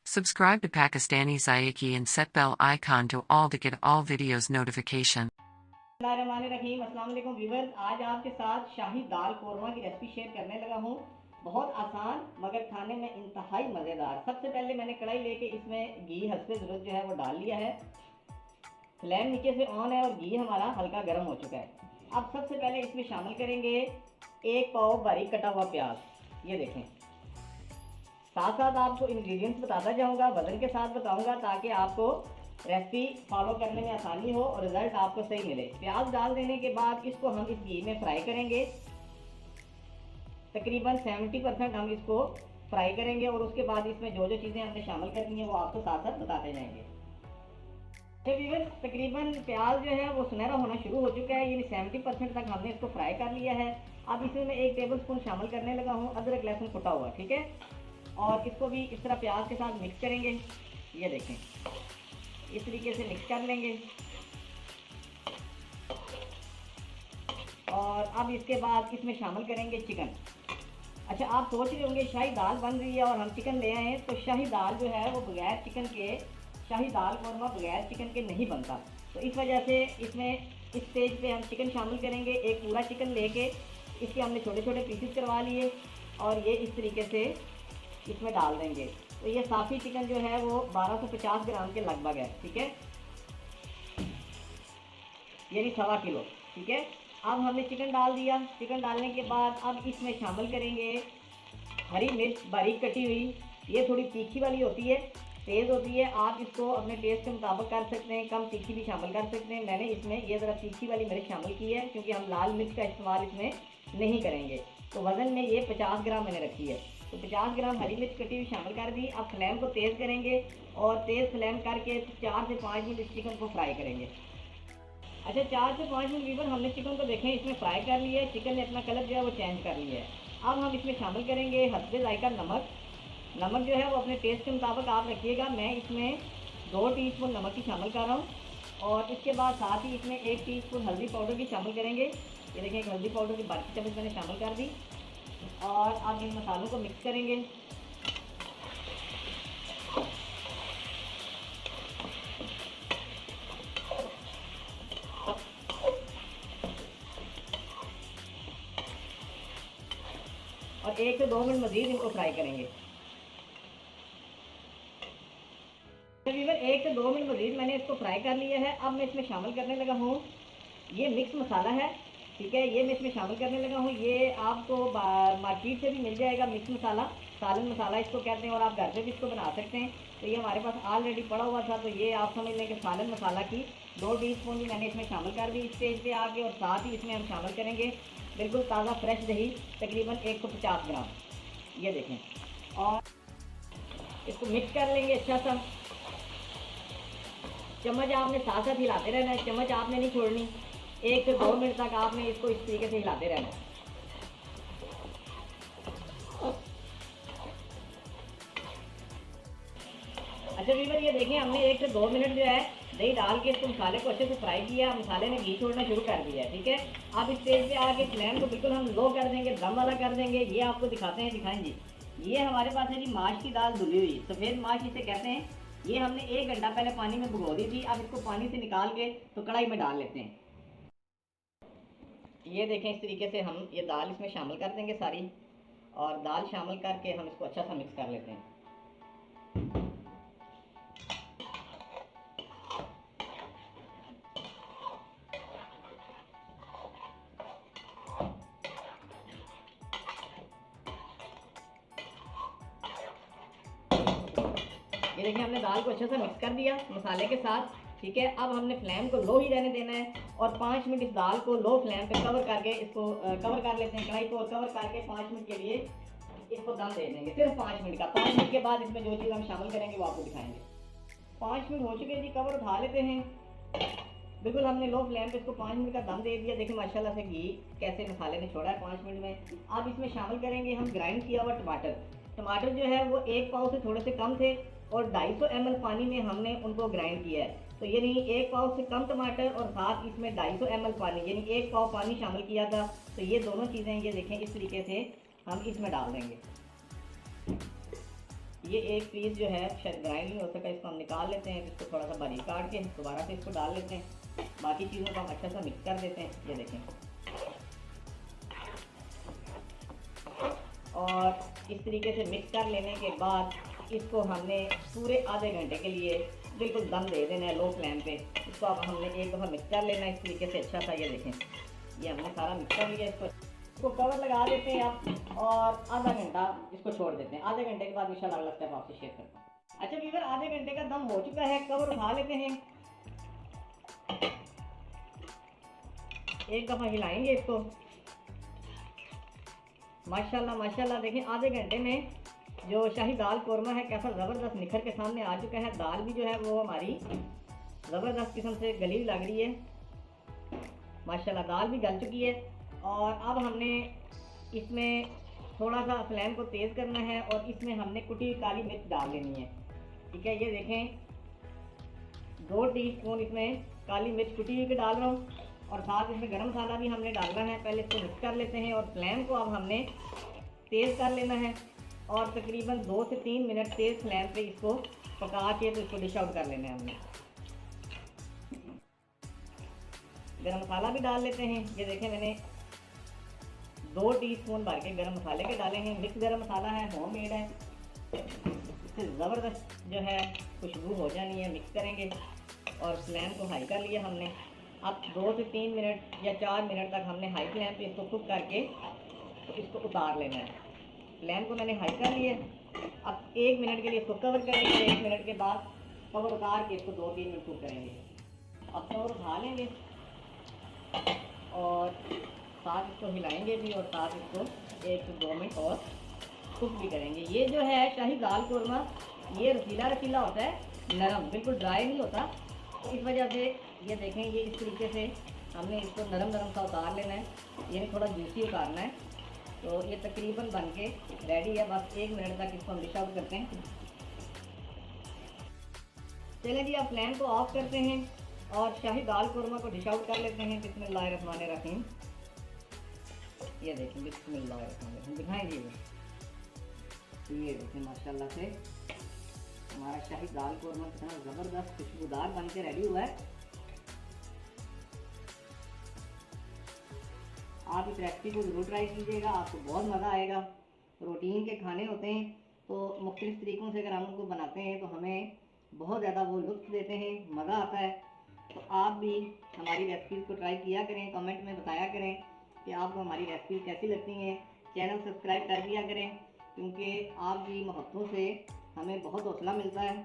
Subscribe to Pakistani Zayaki and set bell icon to all to get all videos notification. रहीम अस्सलाम वालेकुम viewers, आज आपके साथ शाही दाल कोरमा की रेसिपी शेयर करने लगा हूँ। बहुत आसान मगर खाने में इंतहाई मज़ेदार। सबसे पहले मैंने कढ़ाई लेके इसमें घी हस्बे ज़रूरत जो है वो डाल लिया है। फ्लेम नीचे से ऑन है और घी हमारा हल्का गर्म हो चुका है। अब सबसे पहले इसमें शामिल करेंगे 1 पाव बारीक कटा हुआ प्याज। ये देखें, साथ साथ आपको इंग्रेडिएंट्स बताता जाऊंगा, वजन के साथ बताऊंगा ताकि आपको रेसिपी फॉलो करने में आसानी हो और रिजल्ट आपको सही मिले। प्याज डाल देने के बाद इसको हम इस घी में फ्राई करेंगे। तकरीबन 70% हम इसको फ्राई करेंगे और उसके बाद इसमें जो जो चीज़ें हमने शामिल करनी है वो आपको साथ साथ बताते जाएंगे। तकरीबन प्याज जो है वो सुनहरा होना शुरू हो चुका है, यानी 70% तक हमने इसको फ्राई कर लिया है। अब इसमें मैं 1 टेबल स्पून शामिल करने लगा हूँ अदरक लहसुन कुटा हुआ, ठीक है। और इसको भी इस तरह प्याज के साथ मिक्स करेंगे। ये देखें, इस तरीके से मिक्स कर लेंगे। और अब इसके बाद इसमें शामिल करेंगे चिकन। अच्छा, आप सोच रहे होंगे शाही दाल बन रही है और हम चिकन ले आए हैं, तो शाही दाल जो है वो बगैर चिकन के, शाही दाल कोरमा बगैर चिकन के नहीं बनता। तो इस वजह से इसमें इस स्टेज पे हम चिकन शामिल करेंगे। एक पूरा चिकन लेके इसके हमने छोटे छोटे पीसेस करवा लिए और ये इस तरीके से इसमें डाल देंगे। तो ये साफ़ी चिकन जो है वो 1250 ग्राम के लगभग है, ठीक है, यानी 1.25 किलो, ठीक है। अब हमने चिकन डाल दिया। चिकन डालने के बाद अब इसमें शामिल करेंगे हरी मिर्च बारीक कटी हुई। ये थोड़ी तीखी वाली होती है, तेज़ होती है। आप इसको अपने टेस्ट के मुताबिक कर सकते हैं, कम तीखी भी शामिल कर सकते हैं। मैंने इसमें ये ज़रा तीखी वाली मिर्च शामिल की है क्योंकि हम लाल मिर्च का इस्तेमाल इसमें नहीं करेंगे। तो वज़न में ये 50 ग्राम मैंने रखी है, तो 50 ग्राम हरी मिर्च कटी हुई शामिल कर दी। अब फ्लेम को तेज़ करेंगे और तेज़ फ्लेम करके 4 से 5 मिनट इस चिकन को फ्राई करेंगे। अच्छा, 4 से 5 मिनट वीवर हमने चिकन को देखें इसमें फ्राई कर लिया है। चिकन ने अपना कलर जो है वो चेंज कर लिया है। अब हम इसमें शामिल करेंगे हस्बे जायका नमक। नमक जो है वो अपने टेस्ट के मुताबिक आप रखिएगा। मैं इसमें 2 टीस्पून नमक की शामिल कर रहा हूँ और इसके बाद साथ ही इसमें 1 टीस्पून हल्दी पाउडर की शामिल करेंगे। ये देखें, एक हल्दी पाउडर की बारीक चम्मच मैंने शामिल कर दी और अब इन मसालों को मिक्स करेंगे। और 1 से 2 मिनट मज़ीद इनको फ्राई करेंगे। 1 से 2 मिनट मज़ीद मैंने इसको फ्राई कर लिया है। अब मैं इसमें शामिल करने लगा हूँ ये मिक्स मसाला है, ठीक है। ये मैं इसमें शामिल करने लगा हूँ। ये आपको मार्केट से भी मिल जाएगा, मिक्स मसाला, सालन मसाला इसको कहते हैं, और आप घर पे भी इसको बना सकते हैं। तो ये हमारे पास ऑलरेडी पड़ा हुआ था, तो ये आप समझ लें कि सालन मसाला की 2 टीस्पून भी मैंने इसमें शामिल कर दी इस स्टेज पे आके। और साथ ही इसमें हम शामिल करेंगे बिल्कुल ताज़ा फ्रेश दही, तकरीबन 150 ग्राम। ये देखें, और इसको मिक्स कर लेंगे अच्छा सा। चम्मच आपने साथ साथ हिलाते रहना है, चम्मच आपने नहीं छोड़नी। 1 से 2 मिनट तक आपने इसको इस तरीके से हिलाते रहना है। अच्छा वीवर, ये देखें, हमने 1 से 2 मिनट जो है दही डाल के इसको मसाले को अच्छे से फ्राई किया। मसाले ने घी छोड़ना शुरू कर दिया है, ठीक है। अब इस स्टेज पे आके फ्लेम को बिल्कुल हम लो कर देंगे, दम वाला कर देंगे। ये आपको दिखाते हैं, दिखाएं जी। ये हमारे पास है जी माश की दाल धुली हुई, सफ़ेद माश इसे कहते हैं। ये हमने 1 घंटा पहले पानी में भिगो दी थी। अब इसको पानी से निकाल के तो कढ़ाई में डाल लेते हैं। ये देखें, इस तरीके से हम ये दाल इसमें शामिल कर देंगे सारी, और दाल शामिल करके हम इसको अच्छा सा मिक्स कर लेते हैं। ये देखिए, हमने दाल को अच्छे से मिक्स कर दिया मसाले के साथ, ठीक है। अब हमने फ्लेम को लो ही रहने देना है और 5 मिनट इस दाल को लो फ्लेम पे कवर करके इसको कवर कर लेते हैं। कढ़ाई को कवर करके 5 मिनट के लिए इसको दम दे देंगे, सिर्फ 5 मिनट का। 5 मिनट के बाद इसमें जो चीज़ हम शामिल करेंगे वो आपको दिखाएंगे। 5 मिनट हो चुके हैं जी, कवर उठा लेते हैं। बिल्कुल हमने लो फ्लेम पे इसको 5 मिनट का दम दे दिया। देखिए माशाल्लाह से घी कैसे मसाले ने छोड़ा है 5 मिनट में। अब इसमें शामिल करेंगे हम ग्राइंड किया हुआ टमाटर। टमाटर जो है वो 1 पाव से थोड़े से कम थे और 250 ml पानी में हमने उनको ग्राइंड किया है। तो यानी 1 पाव से कम टमाटर और साथ इसमें 250 ml पानी, यानी 1 पाव पानी शामिल किया था। तो ये दोनों चीज़ें ये देखें इस तरीके से हम इसमें डाल देंगे। ये एक पीस जो है शायद ग्राइंड नहीं हो सका, इसको हम निकाल लेते हैं। इसको थोड़ा सा बारीक काट के दोबारा से इसको डाल लेते हैं। बाकी चीज़ों को हम अच्छा सा मिक्स कर देते हैं। ये देखें, और इस तरीके से मिक्स कर लेने के बाद इसको हमने पूरे आधे घंटे के लिए बिल्कुल दम दे देना है लो फ्लेम पे। इसको अब हमने एक दफ़ा मिक्स कर लेना है इस तरीके से अच्छा सा। ये देखें, ये हमने सारा मिक्स कर लिया। इसको कवर लगा देते हैं आप और आधा घंटा इसको छोड़ देते हैं। आधे घंटे के बाद इंशाल्लाह अगला स्टेप आपसे शेयर करता हूँ। अच्छा व्यूअर, आधे घंटे का दम हो चुका है, कवर उठा लेते हैं, एक दफ़ा हिलाएंगे इसको। माशाल्लाह माशाल्लाह, देखें आधे घंटे में जो शाही दाल कोरमा है कैसा ज़बरदस्त निखर के सामने आ चुका है। दाल भी जो है वो हमारी ज़बरदस्त किस्म से गली लग रही है। माशाल्लाह दाल भी गल चुकी है। और अब हमने इसमें थोड़ा सा फ्लेम को तेज़ करना है और इसमें हमने कुटी हुई काली मिर्च डाल देनी है। ठीक है, ये देखें 2 टीस्पून इसमें काली मिर्च कुटी हुई के डाल रहा हूँ और साथ इसमें गरम मसाला भी हमने डालना है। पहले इसको मिक्स कर लेते हैं और फ्लेम को अब हमने तेज़ कर लेना है और तकरीबन 2 से 3 मिनट तेज़ फ्लेम पे इसको पका के तो इसको डिश आउट कर लेना है हमने। गरम मसाला भी डाल लेते हैं। ये देखें मैंने 2 टीस्पून भर के गरम मसाले के डाले हैं। मिक्स गरम मसाला है, होम मेड है। इससे ज़बरदस्त जो है खुशबू हो जानी है। मिक्स करेंगे और फ्लेम को हाई कर लिया हमने। अब 2 से 3 मिनट या 4 मिनट तक हमने हाई फ्लेम पे इसको कुक करके तो इसको उतार लेना है। फ्लेम को मैंने हाई कर लिया। अब 1 मिनट के लिए इसको कवर करेंगे और 1 मिनट के बाद कवर उतार के इसको 2-3 मिनट कुक करेंगे। अब कवर उठा लेंगे और साथ इसको हिलाएंगे भी और साथ इसको 1 से 2 मिनट और कुक भी करेंगे। ये जो है शाही दाल कोरमा ये रसीला रसीला होता है, नरम, बिल्कुल ड्राई नहीं होता। तो इस वजह से ये देखें, ये इस तरीके से हमने इसको नरम नरम सा उतार लेना है, यानी थोड़ा जूसी उतारना है। तो ये तकरीबन बन के रेडी है। बस 1 मिनट तक इसको हम डिश आउट करते हैं। चलें जी, अब फ्लेम को ऑफ करते हैं और शाही दाल कोरमा को डिश आउट कर लेते हैं। बिस्मिल्लाहिर्रहमानिर्रहीम। ये देखें, बिस्मिल्लाहिर्रहमानिर्रहीम दिखाएंगे। ये देखें माशाल्लाह से हमारा शाही दाल कोरमा कितना ज़बरदस्त खुशबूदार बन के रेडी हुआ है। आप इस रेसिपी को ज़रूर ट्राई कीजिएगा, आपको बहुत मज़ा आएगा। प्रोटीन के खाने होते हैं तो मुख्तलिफ़ तरीक़ों से अगर हम उनको बनाते हैं तो हमें बहुत ज़्यादा वो लुत्फ़ देते हैं, मज़ा आता है। तो आप भी हमारी रेसिपीज़ को ट्राई किया करें, कमेंट में बताया करें कि आपको हमारी रेसिपीज़ कैसी लगती हैं। चैनल सब्सक्राइब कर दिया करें क्योंकि आपकी मोहब्बतों से हमें बहुत हौसला मिलता है।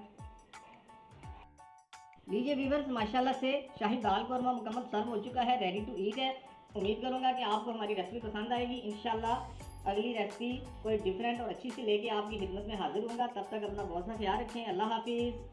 लीजिए व्यूअर्स, माशाल्लाह से शाही दाल कोरमा मुकम्मल सर्व हो चुका है, रेडी टू ईट है। उम्मीद करूँगा कि आपको हमारी रेसिपी पसंद आएगी। इंशाल्लाह अगली रेसिपी कोई डिफरेंट और अच्छी सी लेके आपकी खिदमत में हाजिर होऊंगा। तब तक अपना बहुत सा ख्याल रखें। अल्लाह हाफिज़।